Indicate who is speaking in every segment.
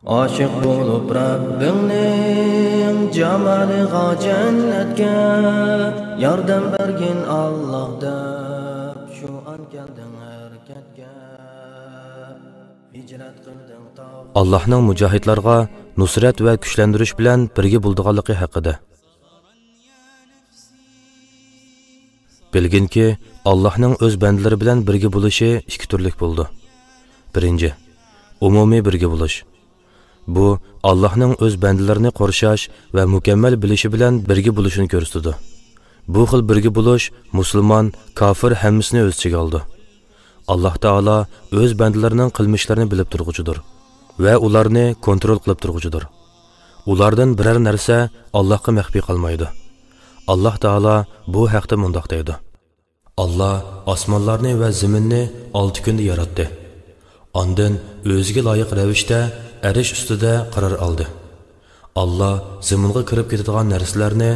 Speaker 1: Aşık bulup Rabbingning jamaliga jannatga yordam bergin Allah deb şu an kelding harakatga hicrat qilding
Speaker 2: Allah'ның mücahidlarga nusrat ve güçlendiriş bilen birge bulduğanlığı haqida. Bilgin ki Allah'ның öz bendileri bilen birge buluşu iki türlük buldu. Birinci, umumi birge buluş. Bu Allah'ның öz bendilerini qorshash ve mükemmel bilişi bilen birge buluşunu görüstüdü. Bu xil birge buluş musulmon, kafir hammasini öz ichiga oldi. Allah Taala öz bendilerinin qilmishlarini bilib turguchidir ve ularni kontrol qilib turguchidir. Ulardan birer narsa Allah'a maxfiy qolmaydi. Allah Taala bu haqda mundaq deydi. Allah osmonlarni ve zaminni 6 kunda yaratdi. Ondan o'ziga loyiq ravishda arish ustida qaror oldi. Allah zaminga kirib ketadigan narsalarni,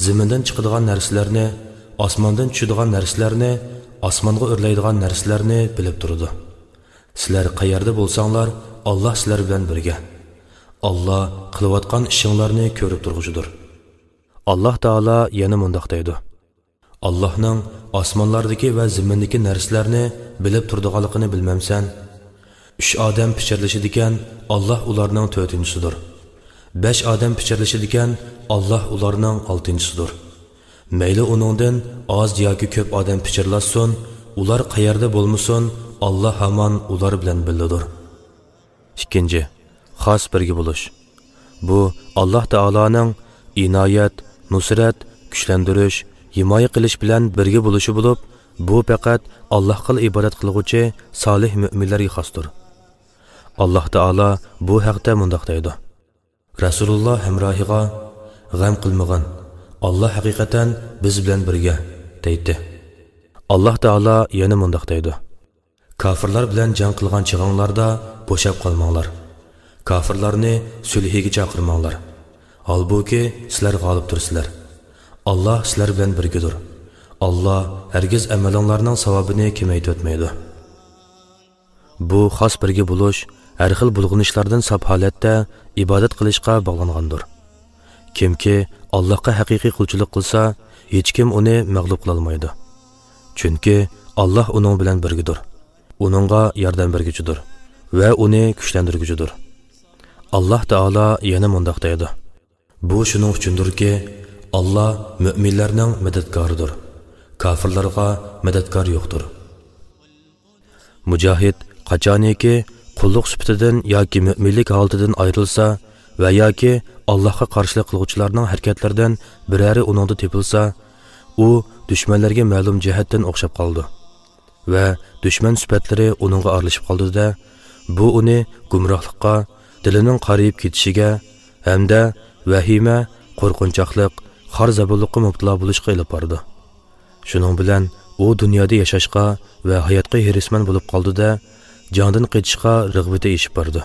Speaker 2: zamindan chiqadigan narsalarni, osmondan tushadigan narsalarni, osmonga o'rlaydigan narsalarni bilib turdi. Sizlar qayerda bo'lsanglar, Allah sizlar bilan birga. Allah qilayotgan ishinglarni ko'rib turguchidir. Allah Taala yana mundaq deydi. Allah'ның osmonlardagi va zamindagi narsalarni bilib turdiganligini bilmamsan? 3 odam pichirlashadigan Allah ularning 4-chisidir. 5 odam pichirlashadigan Allah ularning 6-chisidir. Mayli uningdan oz yoki ko'p odam pichirlasin, ular qayerda bo'lmasin, Allah hamon ular bilan birgadir. Ikkinchi, xos birga bo'lish. Bu Allah Taolaning inoyat, nusrat, kuchlantirish, himoya qilish bilan birga bo'lishi bo'lib, bu faqat Allohga ibodat qilguvchi solih mu'minlarga xosdir. Allah Taala bu haqda mundaq deydi. Rasululloh hamrohiga g'am qilmagan. Allah haqiqatan biz bilan birga deydi. Allah Taala yana mundaq deydi. Kafirlar bilan jang qilgan chig'inglarda bo'shab qolmanglar. Kafirlarni sulhiga chaqirmanglar. Halbuki sizlar g'olib tursizlar. Allah sizlar bilan birgadir. Allah hergiz amalinglarning savobini kamaytirmaydi. Bu xos birga bo'lish har xil bulg'unishlardan sap holatda ibodat qilishga bog'langandir. Kimki Allohga haqiqiy qulchilik qilsa, hech kim uni mag'lub qila olmaydi. Chunki Allah uning bilan birgadir. Uningga yordam berguchidir va uni kuchlantirguchidir. Allah Taala yana mundaq deydi. Bu shuning uchundirki, Allah müminlarning madadkoridir. Kafirlarga madadkor yo'qdir. Mujahid qachoniki qulluq sifatidan yoki mu'minlik holatidan ayrilsa va yoki Allohga qarshilik qiluvchilarning harakatlaridan birari uningda tepilsa, u dushmanlarga ma'lum jihatdan o'xshab qoldi va dushman sifatlari uningga aralashib qoldi-da, bu uni gumrohlikqa, dilining qariyib ketishiga hamda vahima, qo'rqinchoqlik, xor zabulliqqa mubtalo bo'lishga ilib bordi. Shuning bilan u dunyoda yashashga va hayotga hirisman bo'lib qoldi-da, jondan qechishga rag'bati eshib bordi.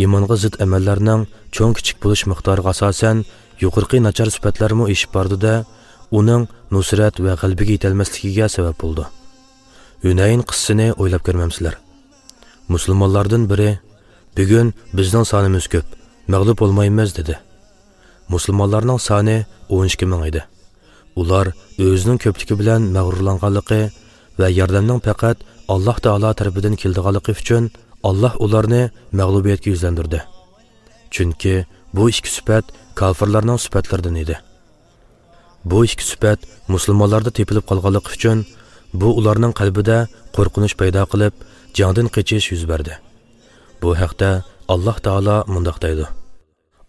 Speaker 2: Iymonga zid amallarning cho'ng kichik bo'lish miqdoriga asosan yuqorqi nachar sifatlarmi eshib bordi-da, uning nusrat va g'albiga yetolmasligiga sabab bo'ldi. Hunayn qissasini o'ylab ko'rmamsizlar. Musulmonlardan biri bugun bizning sonimiz ko'p, mag'lub bo'lmaymiz dedi. Musulmonlarning soni 12 ming edi. Ular o'zining ko'pligi bilan mag'rurlanganligi va yordamning faqat Allah Taala tarafidan keldiganligi uchun Allah ularni mag'lubiyatga yuzlandirdi. Chunki bu ikki sifat kafirlarning sifatlaridan edi. Bu ikki sifat musulmonlarda tepilib qolganligi uchun bu ularning qalbida qo'rqinish paydo qilib, jondan qochish yuz berdi. Bu haqda Allah Taala mundaq deydi.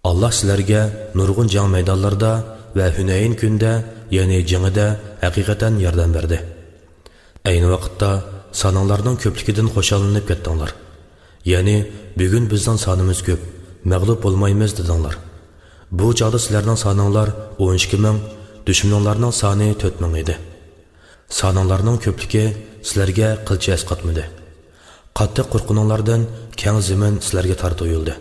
Speaker 2: Allah sizlarga nurg'un jang maydonlarida va Hunayn kunda, ya'ni jangida haqiqatan yordam berdi. Ayni vaqtda sonlarning ko'pligidan xo'shallanib ketdinglar. Ya'ni bugun bizning sonimiz ko'p, mag'lub bo'lmaymiz dedinglar. Bu chog'da sizlarning soninglar 12 ming, dushmanlarning soni 4 ming edi. Sonlarning ko'pligi sizlarga qilcha asqatmadi. Qattiq qo'rqininglardan keng zamin sizlarga tortiyildi.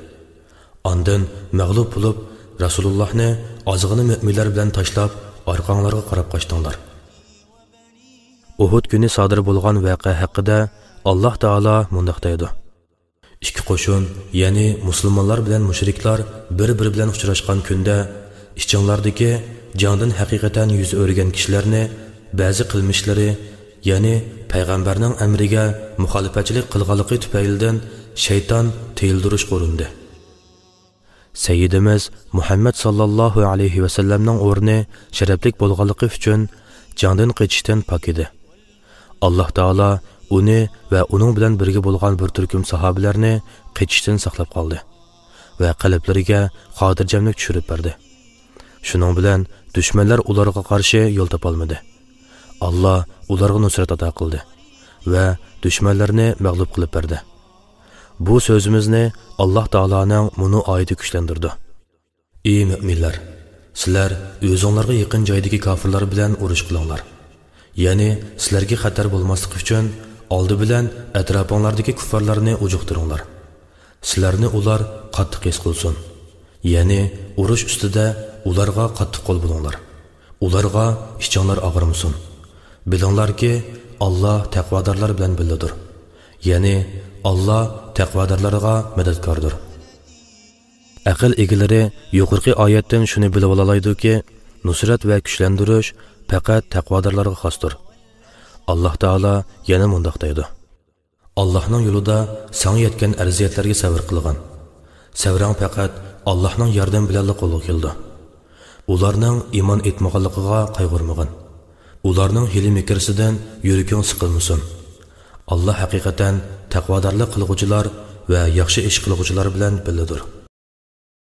Speaker 2: Ondan mag'lub bo'lib, Rasulullohni ozg'ini mu'minlar bilan tashlab, orqanglarga qarab qochdinglar. Uhud kuni sodir bo'lgan voqea haqida Allah Taala mundaq deydi. ikki qo'shin, ya'ni musulmonlar bilan mushriklar bir-biri bilan uchrashgan kunda ichinglardagi jondan haqiqatan yuz o'rgan kishilarni ba'zi qilmishlari, ya'ni payg'ambarning amriga muxolifatchilik qilganligi tufaylidan shayton tiyildirish urindi. Sayyidimiz Muhammad sallallohu alayhi va sallamning o'rni sharaflik bo'lganligi uchun jondan qochishdan pok edi. Alloh taolo uni va uning bilan birga bo'lgan bir turkum sahobalarni qochishdan saqlab qoldi va qalblariga xotirjamlik tushirib berdi. Shuning bilan dushmanlar ularga qarshi yo'l topolmadi. Allah ularga nusrat ato qildi va dushmanlarni mag'lub qilib berdi. Bu so'zimizni Alloh taoloning muni oyati kuchlantirdi. Ey mu'minlar, sizlar o'zingizlarga yaqin joydagi kofirlar bilan urush qilinglar. Ya'ni sizlarga xatar bo'lmaslik uchun oldi bilan atrofinglardagi kuffarlarni ujuqtiringlar. Sizlarni ular qattiq his qilsin. Ya'ni urush ustida ularga qattiq qo'l bo'linglar. Ularga ichinglar og'irmasin. Bilinglarki, Alloh taqvodorlar bilan birgadir. Ya'ni Allah taqvodorlarga madadkordir. Aql egalari yuqorqi oyatdan shuni bilib olaydiki, nusrat va kuchlantirish faqat taqvodorlarga xosdir. Alloh taolo yana mundaq deydi: Allohning yo'lida sana yetgan arziyatlarga sabr qilgan. Savrang faqat Allohning yordam bilan qo'lga keldi. Ularning iymon etmaganligiga qayg'urmagan. Ularning hili-mikrisidan yuraging siqilmasin. Allah haqiqatan taqvodorlik qilguvchilar va yaxshi ish qilguvchilar bilan birgadir.